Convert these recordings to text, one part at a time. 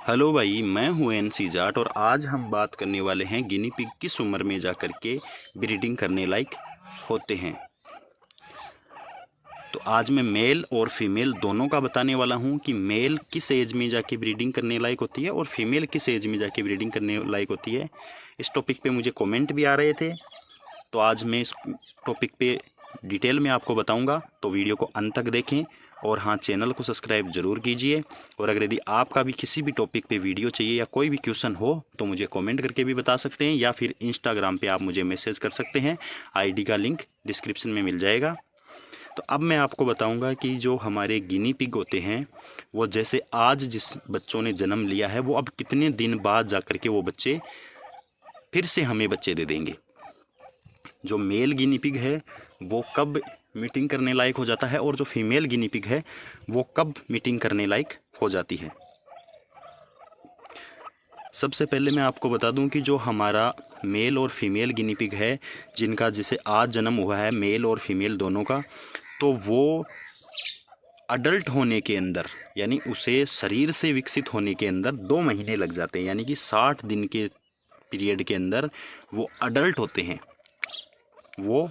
Hello भाई, मैं हूँ एनसी जाट और आज हम बात करने वाले हैं गिनी पिग किस उम्र में जा कर के ब्रीडिंग करने लायक होते हैं। तो आज मैं मेल और फीमेल दोनों का बताने वाला हूँ कि मेल किस एज में जाके ब्रीडिंग करने लायक होती है और फीमेल किस एज में जाके ब्रीडिंग करने लायक होती है। इस टॉपिक पे मुझे कमेंट भी आ रहे थे, तो आज मैं इस टॉपिक पे डिटेल में आपको बताऊंगा, तो वीडियो को अंत तक देखें। और हाँ, चैनल को सब्सक्राइब ज़रूर कीजिए। और अगर यदि आपका भी किसी भी टॉपिक पे वीडियो चाहिए या कोई भी क्वेश्चन हो तो मुझे कमेंट करके भी बता सकते हैं, या फिर इंस्टाग्राम पे आप मुझे मैसेज कर सकते हैं। आईडी का लिंक डिस्क्रिप्शन में मिल जाएगा। तो अब मैं आपको बताऊंगा कि जो हमारे गिनी पिग होते हैं, वो जैसे आज जिस बच्चों ने जन्म लिया है, वो अब कितने दिन बाद जा कर के वो बच्चे फिर से हमें बच्चे दे देंगे। जो मेल गिनी पिग है वो कब मीटिंग करने लायक हो जाता है और जो फीमेल गिनी पिग है वो कब मीटिंग करने लायक हो जाती है। सबसे पहले मैं आपको बता दूं कि जो हमारा मेल और फीमेल गिनी पिग है, जिनका जिसे आज जन्म हुआ है, मेल और फीमेल दोनों का, तो वो अडल्ट होने के अंदर, यानी उसे शरीर से विकसित होने के अंदर 2 महीने लग जाते हैं। यानी कि 60 दिन के पीरियड के अंदर वो अडल्ट होते हैं, वो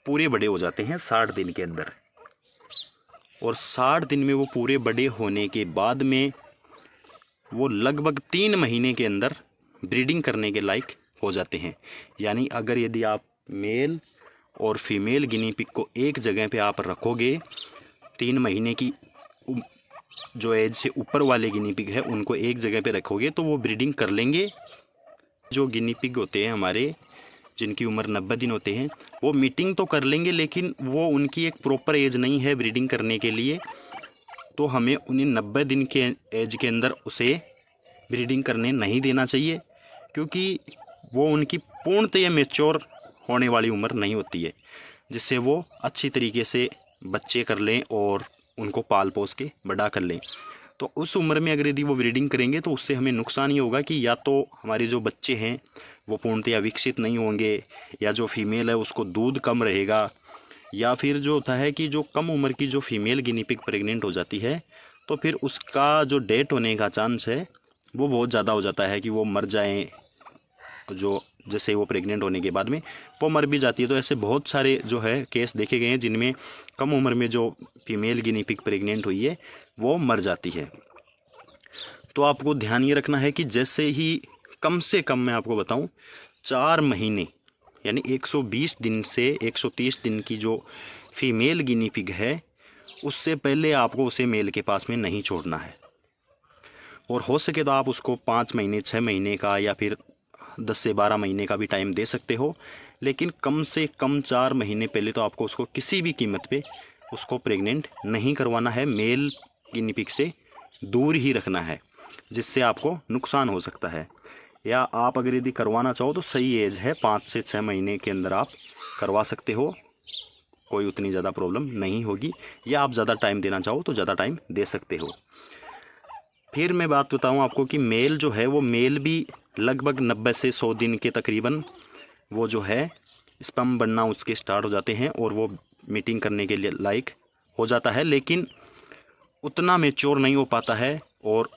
पूरे बड़े हो जाते हैं 60 दिन के अंदर। और 60 दिन में वो पूरे बड़े होने के बाद में वो लगभग 3 महीने के अंदर ब्रीडिंग करने के लायक हो जाते हैं। यानी अगर यदि आप मेल और फीमेल गिनी पिग को एक जगह पे आप रखोगे, 3 महीने की जो एज से ऊपर वाले गिनी पिग है उनको एक जगह पे रखोगे तो वो ब्रीडिंग कर लेंगे। जो गिनी पिग होते हैं हमारे, जिनकी उम्र 90 दिन होते हैं, वो मीटिंग तो कर लेंगे, लेकिन वो उनकी एक प्रॉपर एज नहीं है ब्रीडिंग करने के लिए। तो हमें उन्हें 90 दिन के एज के अंदर उसे ब्रीडिंग करने नहीं देना चाहिए, क्योंकि वो उनकी पूर्णतः मैच्योर होने वाली उम्र नहीं होती है, जिससे वो अच्छी तरीके से बच्चे कर लें और उनको पाल पोस के बड़ा कर लें। तो उस उम्र में अगर यदि वो ब्रीडिंग करेंगे तो उससे हमें नुकसान ये होगा कि या तो हमारे जो बच्चे हैं वो पूर्णतया विकसित नहीं होंगे, या जो फीमेल है उसको दूध कम रहेगा, या फिर जो होता है कि जो कम उम्र की जो फीमेल गिनी पिग प्रेग्नेंट हो जाती है तो फिर उसका जो डेथ होने का चांस है वो बहुत ज़्यादा हो जाता है कि वो मर जाएं। जो जैसे वो प्रेग्नेंट होने के बाद में वो मर भी जाती है। तो ऐसे बहुत सारे जो है केस देखे गए हैं जिनमें कम उम्र में जो फीमेल गिनी पिग प्रेग्नेंट हुई है वो मर जाती है। तो आपको ध्यान ये रखना है कि जैसे ही कम से कम मैं आपको बताऊं 4 महीने यानी 120 दिन से 130 दिन की जो फीमेल गिनी पिग है, उससे पहले आपको उसे मेल के पास में नहीं छोड़ना है। और हो सके तो आप उसको 5 महीने 6 महीने का या फिर 10 से 12 महीने का भी टाइम दे सकते हो, लेकिन कम से कम 4 महीने पहले तो आपको उसको किसी भी कीमत पे उसको प्रेग्नेंट नहीं करवाना है। मेल गिनी पिग से दूर ही रखना है, जिससे आपको नुकसान हो सकता है। या आप अगर यदि करवाना चाहो तो सही एज है, 5 से 6 महीने के अंदर आप करवा सकते हो, कोई उतनी ज़्यादा प्रॉब्लम नहीं होगी। या आप ज़्यादा टाइम देना चाहो तो ज़्यादा टाइम दे सकते हो। फिर मैं बात बताऊं आपको कि मेल जो है वो मेल भी लगभग 90 से 100 दिन के तकरीबन वो जो है स्पर्म बनना उसके स्टार्ट हो जाते हैं और वो मीटिंग करने के लिए लायक हो जाता है, लेकिन उतना मैच्योर नहीं हो पाता है और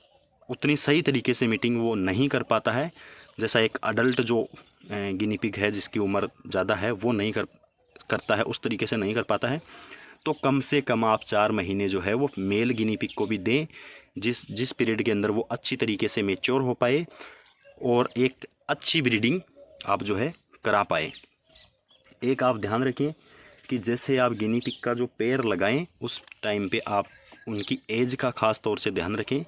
उतनी सही तरीके से मीटिंग वो नहीं कर पाता है जैसा एक अडल्ट जो गिनी पिग है जिसकी उम्र ज़्यादा है वो नहीं करता है, उस तरीके से नहीं कर पाता है। तो कम से कम आप 4 महीने जो है वो मेल गिनी पिग को भी दें, जिस पीरियड के अंदर वो अच्छी तरीके से मैच्योर हो पाए और एक अच्छी ब्रीडिंग आप जो है करा पाए। एक आप ध्यान रखें कि जैसे आप गिनी पिग का जो पैर लगाएं उस टाइम पे आप उनकी एज का ख़ास तौर से ध्यान रखें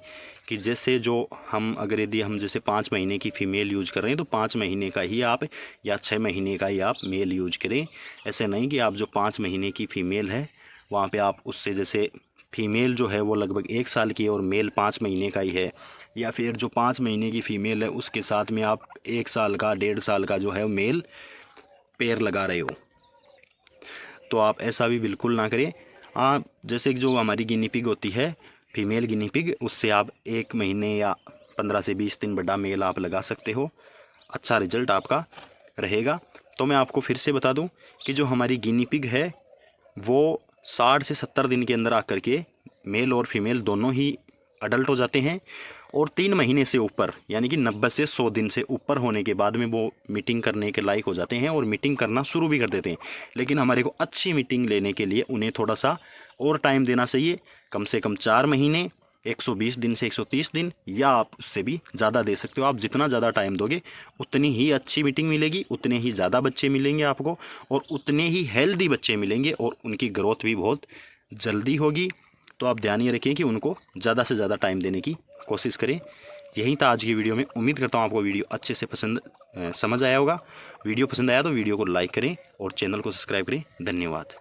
कि जैसे जो हम अगर यदि हम जैसे 5 महीने की फ़ीमेल यूज कर रहे हैं तो 5 महीने का ही आप या 6 महीने का ही आप मेल यूज करें। ऐसे नहीं कि आप जो 5 महीने की फ़ीमेल है वहाँ पे आप उससे, जैसे फ़ीमेल जो है वो लगभग 1 साल की है और मेल 5 महीने का ही है, या फिर जो 5 महीने की फ़ीमेल है उसके साथ में आप 1 साल का 1.5 साल का जो है मेल पैर लगा रहे हो, तो आप ऐसा भी बिल्कुल ना करें। आप जैसे जो हमारी गिनी पिग होती है फीमेल गिनी पिग, उससे आप 1 महीने या 15 से 20 दिन बड़ा मेल आप लगा सकते हो, अच्छा रिजल्ट आपका रहेगा। तो मैं आपको फिर से बता दूं कि जो हमारी गिनी पिग है वो 60 से 70 दिन के अंदर आकर के मेल और फीमेल दोनों ही अडल्ट हो जाते हैं और 3 महीने से ऊपर यानी कि 90 से 100 दिन से ऊपर होने के बाद में वो मीटिंग करने के लायक हो जाते हैं और मीटिंग करना शुरू भी कर देते हैं। लेकिन हमारे को अच्छी मीटिंग लेने के लिए उन्हें थोड़ा सा और टाइम देना चाहिए, कम से कम 4 महीने, 120 दिन से 130 दिन, या आप उससे भी ज़्यादा दे सकते हो। आप जितना ज़्यादा टाइम दोगे उतनी ही अच्छी मीटिंग मिलेगी, उतने ही ज़्यादा बच्चे मिलेंगे आपको और उतने ही हेल्दी बच्चे मिलेंगे और उनकी ग्रोथ भी बहुत जल्दी होगी। तो आप ध्यान ये रखिए कि उनको ज़्यादा से ज़्यादा टाइम देने की कोशिश करें। यही था आज की वीडियो में। उम्मीद करता हूँ आपको वीडियो अच्छे से समझ आया होगा। वीडियो पसंद आया तो वीडियो को लाइक करें और चैनल को सब्सक्राइब करें। धन्यवाद।